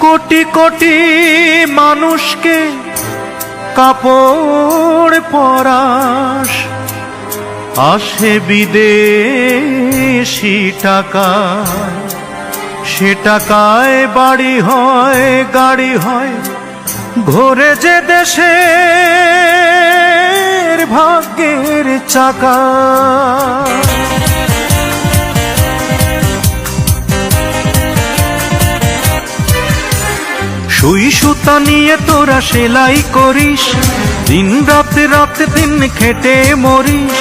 কোটি কোটি মানুষকে কাপড় পরাস, আসে বিদেশি টাকা, সে টাকায় বাড়ি হয় গাড়ি হয়, ঘোরে যে দেশের ভাগ্যের চাকা। সুই সুতা নিয়ে তোরা সেলাই করিস, দিন রাতে রাতে দিন খেটে মরিস।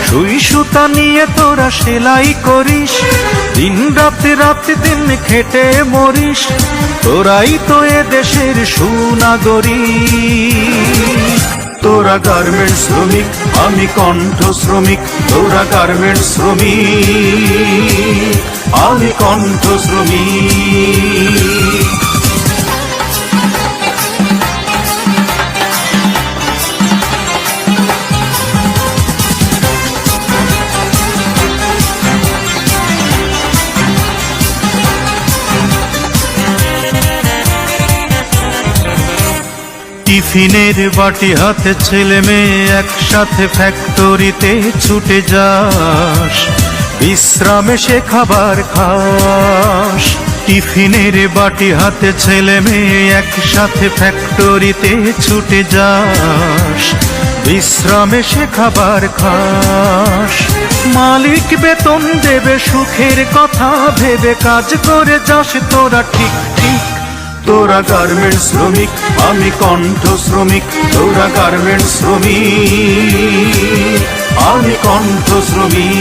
সুই সুতা নিয়ে তোরা সেলাই করিস, দিন রাতে রাতে দিন খেটে মরিস। তোরাই তো এ দেশের সুনাগরিক। তোরা গার্মেন্টস শ্রমিক, আমি কণ্ঠ শ্রমিক। তোরা গার্মেন্টস শ্রমিক, আমি কণ্ঠ শ্রমিক। টিফিনের বাটি হাতে ছেলে মেয়ে একসাথে ফ্যাক্টরিতে ছুটে যাস, বিশ্রামে সে খাবার খাস। টিফিনের বাটি হাতে ছেলে মেয়ে একসাথে ফ্যাক্টরিতে ছুটে যাস, বিশ্রামে সে খাবার খাস। মালিক বেতন দেবে সুখের কথা ভেবে কাজ করে যাস তোরা ঠিক ঠিক। তোরা গার্মেন্টস শ্রমিক, আমি কণ্ঠ শ্রমিক। তোরা গার্মেন্টস শ্রমিক, আমি কণ্ঠ শ্রমিক।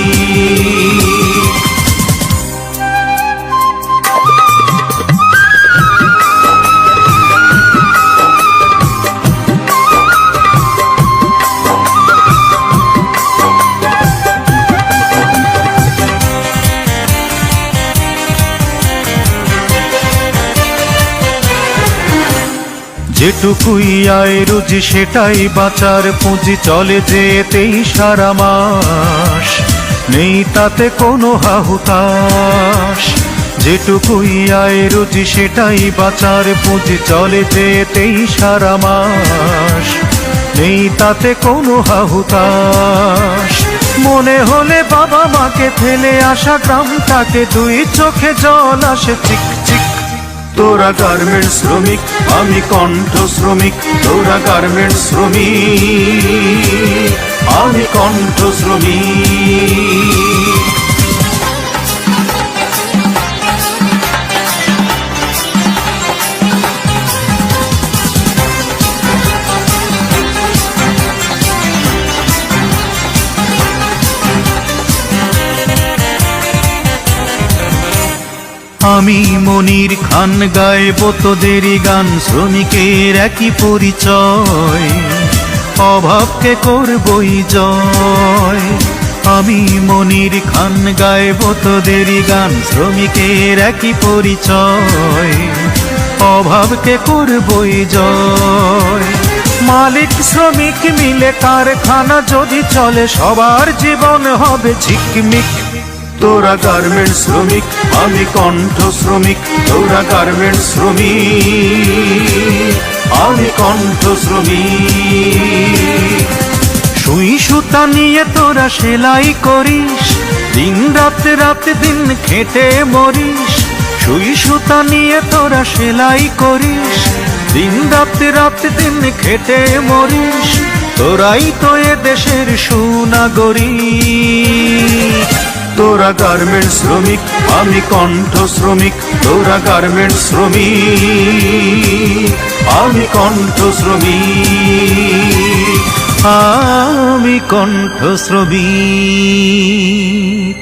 যেটুকুই আয় রুজি সেটাই বাঁচার পুঁজি, চলে যেতেই সারা মাস, নেই তাতে কোনো হাহুতাশ। যেটুকুই আয় রুজি সেটাই বাঁচার পুঁজি, চলে যেতেই সারা মাস, নেই তাতে কোনো হাহুতাশ। মনে হলে বাবা মাকে ফেলে আসা গ্রামটাকে দুই চোখে জল আসে চিক চিক। তোরা গার্মেন্টস শ্রমিক, আমি কণ্ঠ শ্রমিক। তোরা গার্মেন্টস শ্রমিক, আমি কণ্ঠ শ্রমিক। আমি মনির খান গাইব তোদেরই গান, শ্রমিকের একই পরিচয়, অভাবকে করবই জয়। আমি মনির খান গাইব তোদেরই গান, শ্রমিকের একই পরিচয়, অভাবকে করবই জয়। মালিক শ্রমিক মিলে কারখানা যদি চলে, সবার জীবন হবে ঝিকমিক। তোরা গার্মেন্টস শ্রমিক, আমি কণ্ঠ শ্রমিক। তোরা গার্মেন্টস শ্রমিক, আমি কণ্ঠ শ্রমিক। সুই সুতা নিয়ে তোরা সেলাই করিস, দিন রাতে রাতে দিন খেটে মরিস। সুই সুতা নিয়ে তোরা সেলাই করিস, দিন রাতে রাতে দিন খেটে মরিস। তোরাই তো এ দেশের সুনাগরিক। তোরা গার্মেন্টস শ্রমিক, আমি কণ্ঠ শ্রমিক। তোরা গার্মেন্টস শ্রমিক, আমি কণ্ঠ শ্রমিক, আমি কণ্ঠ শ্রমিক।